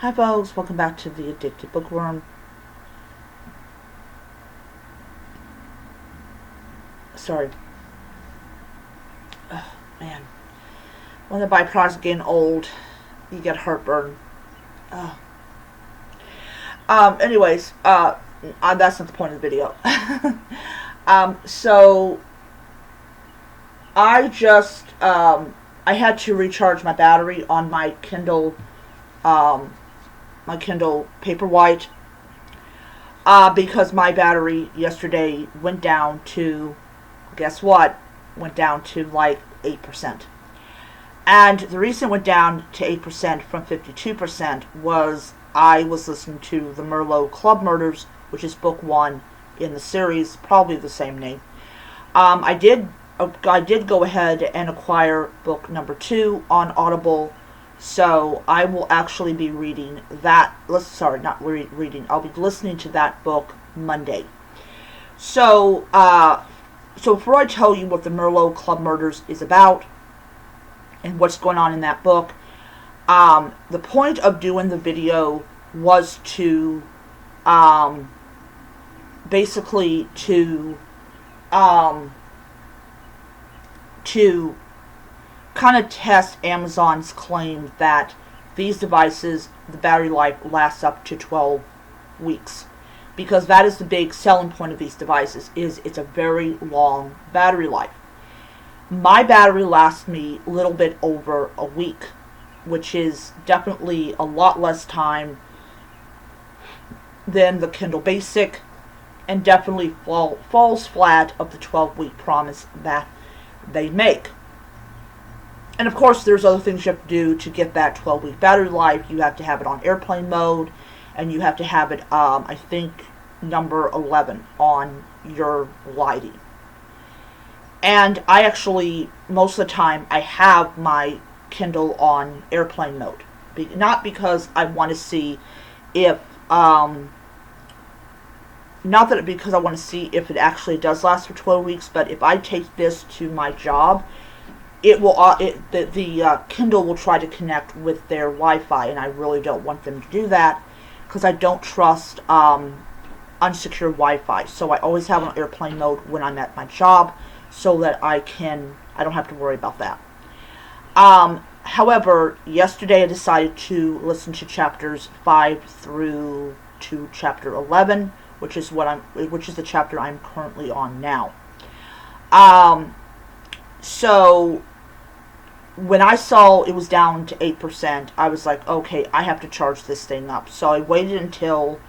Hi folks, welcome back to the Addicted Bookworm. Sorry. Oh, man. When the byproducts getting old, you get heartburn. Oh. Anyways, that's not the point of the video. So I just, I had to recharge my battery on my Kindle, Paperwhite, because my battery yesterday went down to, guess what? Went down to like 8%. And the reason it went down to 8% from 52% was I was listening to the Merlot Club Murders, which is book 1 in the series, probably the same name. I did go ahead and acquire book number 2 on Audible, so I will actually be reading that. Sorry, not reading. I'll be listening to that book Monday. So before I tell you what the Merlot Club Murders is about and what's going on in that book, the point of doing the video was to basically to kind of test Amazon's claim that these devices, the battery life lasts up to 12 weeks. Because that is the big selling point of these devices, is it's a very long battery life. My battery lasts me a little bit over a week, which is definitely a lot less time than the Kindle Basic, and definitely falls flat of the 12-week promise that they make. And of course, there's other things you have to do to get that 12-week battery life. You have to have it on airplane mode, and you have to have it, I think, number 11 on your lighting. And I actually, most of the time, I have my Kindle on airplane mode. Not because I want to see if, because I want to see if it actually does last for 12 weeks, but if I take this to my job, it will, the Kindle will try to connect with their Wi-Fi, and I really don't want them to do that, because I don't trust, unsecured Wi-Fi. So I always have it on airplane mode when I'm at my job, so that I don't have to worry about that. However, yesterday I decided to listen to chapters 5 through to chapter 11, which is the chapter I'm currently on now. So when I saw it was down to 8%, I was like, okay, I have to charge this thing up. So I waited until,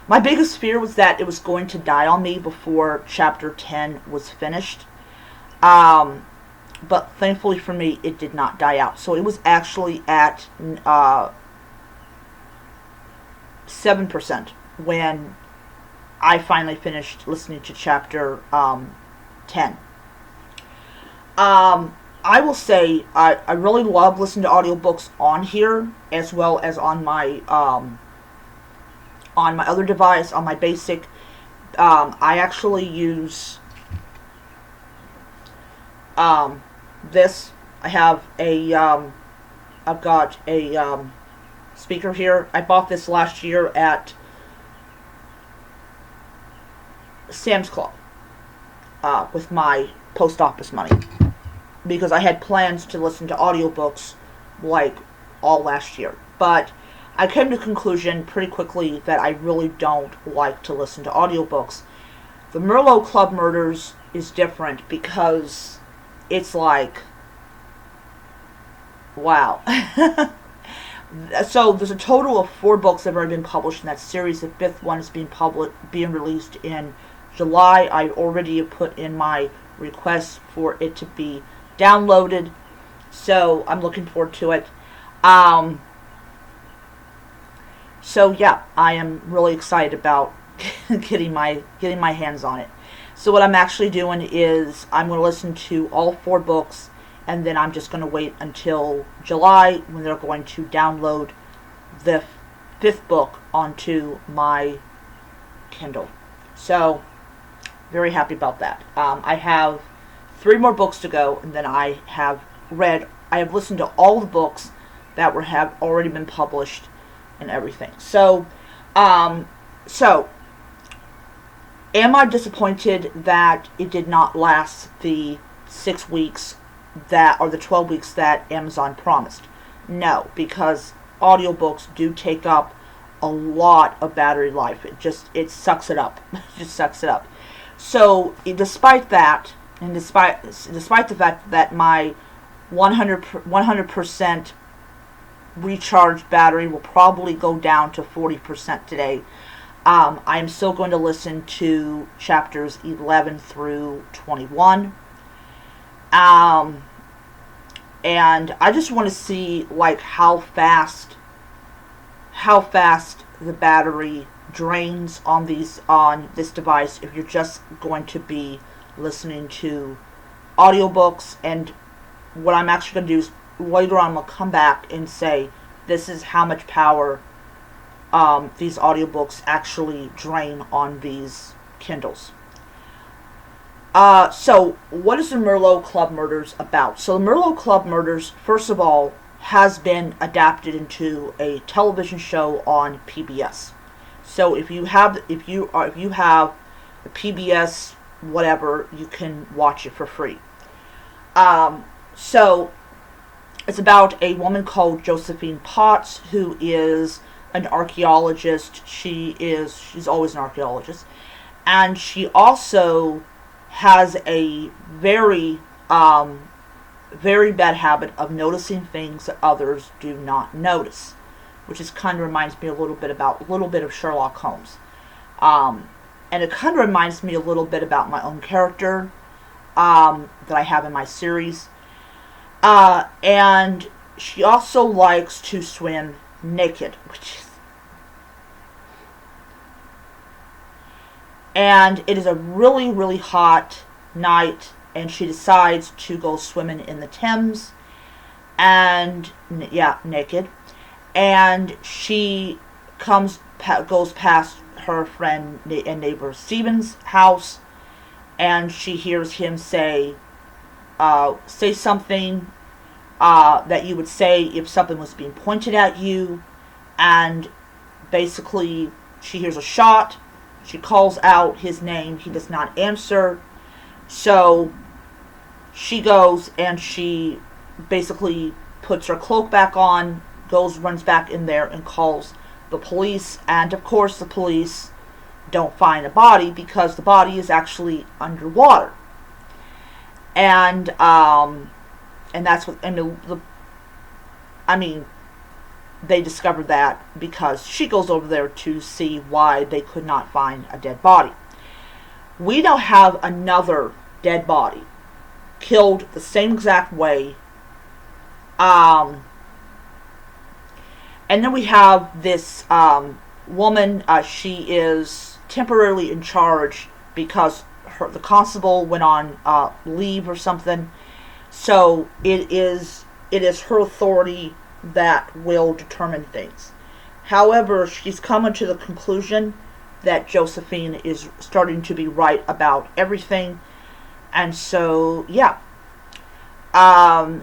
my biggest fear was that it was going to die on me before chapter 10 was finished. But thankfully for me, it did not die out. So it was actually at 7% when I finally finished listening to chapter 10. I will say I really love listening to audiobooks on here, as well as on my other device, on my basic. I actually use this. I have I've got a speaker here. I bought this last year at Sam's Club with my post office money, because I had plans to listen to audiobooks like all last year. But I came to the conclusion pretty quickly that I really don't like to listen to audiobooks. The Merlot Club Murders is different because it's like, wow. So there's a total of 4 books that have already been published in that series. The 5th one is being released in July. I already put in my request for it to be downloaded, so I'm looking forward to it. So yeah, I am really excited about getting my hands on it. So what I'm actually doing is I'm going to listen to all 4 books, and then I'm just going to wait until July when they're going to download the 5th book onto my Kindle. So very happy about that. I have 3 more books to go, and then I have listened to all the books that have already been published and everything. Um, so am I disappointed that it did not last the 6 weeks that, or the 12 weeks that Amazon promised? No, because audiobooks do take up a lot of battery life. It sucks it up. It just sucks it up. So despite that, and despite the fact that my 100% recharged battery will probably go down to 40% today, I'm still going to listen to chapters 11 through 21. And I just want to see like how fast the battery drains on this device if you're just going to be listening to audiobooks. And what I'm actually going to do is later on I'm going to come back and say this is how much power these audiobooks actually drain on these Kindles. So what is the Merlot Club Murders about? So the Merlot Club Murders, first of all, has been adapted into a television show on PBS. So if you have the PBS whatever, you can watch it for free. So it's about a woman called Josephine Potts, who is an archaeologist. She's always an archaeologist, and she also has a very very bad habit of noticing things that others do not notice, which is kind of reminds me a little bit of Sherlock Holmes, and it kind of reminds me a little bit about my own character that I have in my series. And she also likes to swim naked, and it is a really, really hot night, and she decides to go swimming in the Thames, and naked, and she goes past her friend and neighbor Stephen's house, and she hears him say something that you would say if something was being pointed at you, and basically she hears a shot. She calls out his name. He does not answer. So she goes and she basically puts her cloak back on, runs back in there and calls the police. And of course the police don't find a body because the body is actually underwater. And that's what, they discovered that because she goes over there to see why they could not find a dead body. We now have another dead body, killed the same exact way. And then we have this woman. She is temporarily in charge because the constable went on leave or something. So it is her authority that will determine things. However, she's coming to the conclusion that Josephine is starting to be right about everything. And so, yeah. I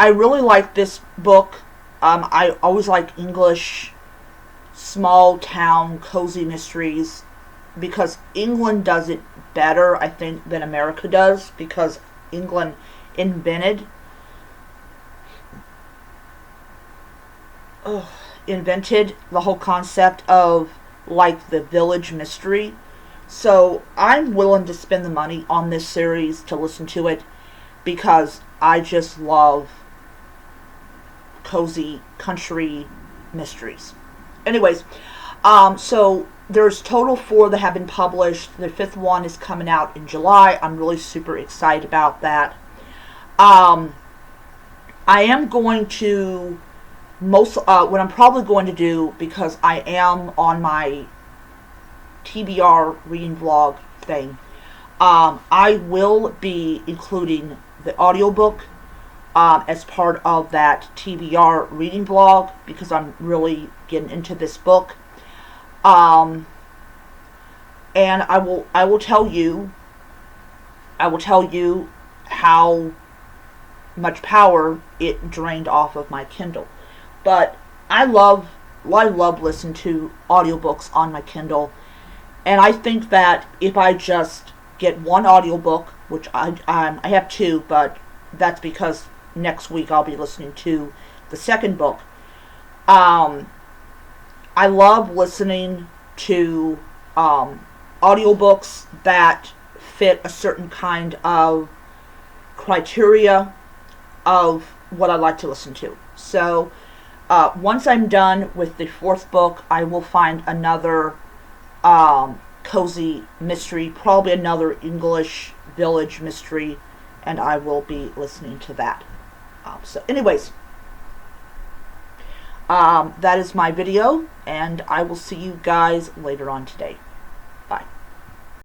really like this book. I always like English small town cozy mysteries because England does it better, I think, than America does, because England invented the whole concept of like the village mystery. So I'm willing to spend the money on this series to listen to it because I just love cozy country mysteries. Anyways, so there's total 4 that have been published. The 5th one is coming out in July. I'm really super excited about that. I am going to what I'm probably going to do, because I am on my TBR reading vlog thing, I will be including the audiobook as part of that TBR reading vlog because I'm really getting into this book. And I will tell you how much power it drained off of my Kindle. But I love love listening to audiobooks on my Kindle. And I think that if I just get one audiobook, which I have two, but that's because next week I'll be listening to the second book. I love listening to audiobooks that fit a certain kind of criteria of what I like to listen to. So once I'm done with the fourth book, I will find another cozy mystery, probably another English village mystery, and I will be listening to that. So anyways, that is my video, and I will see you guys later on today.